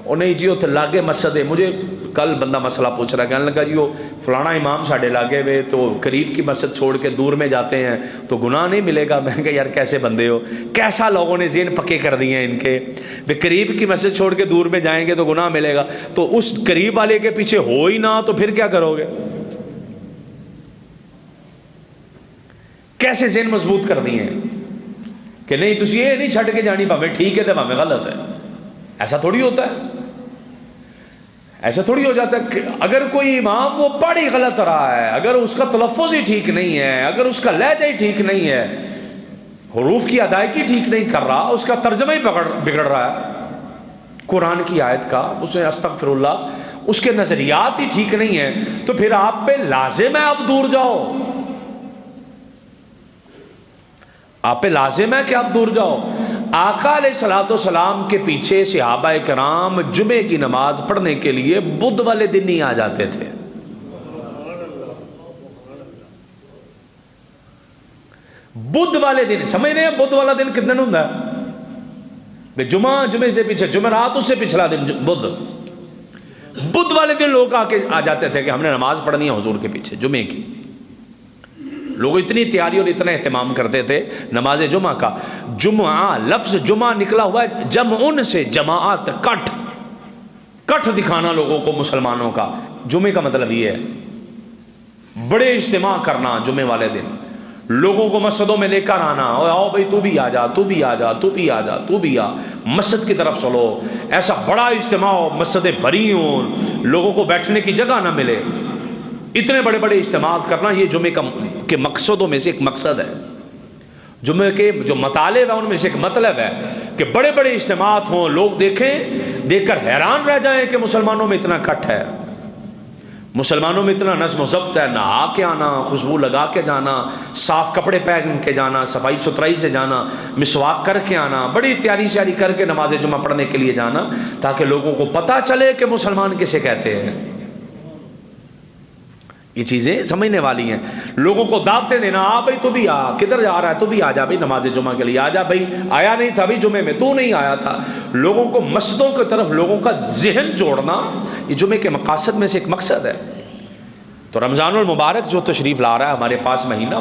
اور نہیں جی اتنے لاگے مسجد ہے. مجھے کل بندہ مسئلہ پوچھ رہا ہے, کہنے لگا جی وہ فلانا امام ساڑھے لاگے ہوئے تو قریب کی مسجد چھوڑ کے دور میں جاتے ہیں تو گناہ نہیں ملے گا. میں کہا یار کیسے بندے ہو, کیسا لوگوں نے ذہن پکے کر دیے ہیں ان کے, قریب کی مسجد چھوڑ کے دور میں جائیں گے تو گناہ ملے گا, تو اس قریب والے کے پیچھے ہو ہی نہ تو پھر کیا کرو گے. کیسے ذہن مضبوط کر دیے ہیں کہ نہیں تسی یہ نہیں چھٹ کے جانی بھاویں ٹھیک ہے تو بھاویں غلط ہے. ایسا تھوڑی ہوتا ہے, ایسا تھوڑی ہو جاتا ہے. اگر کوئی امام وہ پڑھ ہی غلط رہا ہے, اگر اس کا تلفظ ہی ٹھیک نہیں ہے, اگر اس کا لہجہ ہی ٹھیک نہیں ہے, حروف کی ادائیگی ٹھیک نہیں کر رہا, اس کا ترجمہ ہی بگڑ رہا ہے قرآن کی آیت کا, اس میں استغفر اللہ, اس کے نظریات ہی ٹھیک نہیں ہیں, تو پھر آپ پہ لازم ہے آپ دور جاؤ, آپ پہ لازم ہے کہ آپ دور جاؤ. آقا علیہ الصلوۃ والسلام کے پیچھے صحابہ کرام جمعے کی نماز پڑھنے کے لیے بدھ والے دن نہیں آ جاتے تھے. بدھ والے دن سمجھ رہے ہیں, بدھ والا دن کتنے دن ہوتا ہے, جمعے سے پیچھے جمعرات, اس سے پچھلا دن بدھ والے دن لوگ آ جاتے تھے کہ ہم نے نماز پڑھنی ہے حضور کے پیچھے جمعے کی. لوگ اتنی تیاری اور اتنا اہتمام کرتے تھے نماز جمعہ کا. جمعہ لفظ جمعہ نکلا ہوا ہے جمعن سے, جماعت, کٹھ دکھانا لوگوں کو مسلمانوں کا. جمعے کا مطلب یہ ہے بڑے اجتماع کرنا جمعے والے دن, لوگوں کو مسجدوں میں لے کر آنا, آؤ بھائی تو بھی آ جا, تو بھی آ جا, تو بھی آ جا, تو بھی آ, مسجد کی طرف چلو. ایسا بڑا اجتماع ہو, مسجدیں بھری ہوں, لوگوں کو بیٹھنے کی جگہ نہ ملے, اتنے بڑے بڑے اجتماعات کرنا, یہ جمعے کے مقصدوں میں سے ایک مقصد ہے. جمعے کے جو مطالب ہیں ان میں سے ایک مطلب ہے کہ بڑے بڑے اجتماعات ہوں, لوگ دیکھیں, دیکھ کر حیران رہ جائیں کہ مسلمانوں میں اتنا کٹ ہے, مسلمانوں میں اتنا نظم و ضبط ہے, نہا کے آنا, خوشبو لگا کے جانا, صاف کپڑے پہن کے جانا, صفائی ستھرائی سے جانا, مسواک کر کے آنا, بڑی تیاری شیاری کر کے نماز جمعہ پڑھنے کے لیے جانا, تاکہ لوگوں کو پتہ چلے کہ مسلمان کسے کہتے ہیں. یہ چیزیں سمجھنے والی ہیں. لوگوں کو دعوتیں دینا, آ بھائی تو بھی آ, کدھر جا رہا ہے, تو بھی آ جا بھائی نماز جمعہ کے لیے, آ جا بھائی, آیا نہیں تھا بھائی جمعے میں, تو نہیں آیا تھا. لوگوں کو مسجدوں کی طرف لوگوں کا ذہن جوڑنا, یہ جمعے کے مقاصد میں سے ایک مقصد ہے. تو رمضان المبارک جو تشریف لا رہا ہے ہمارے پاس مہینہ,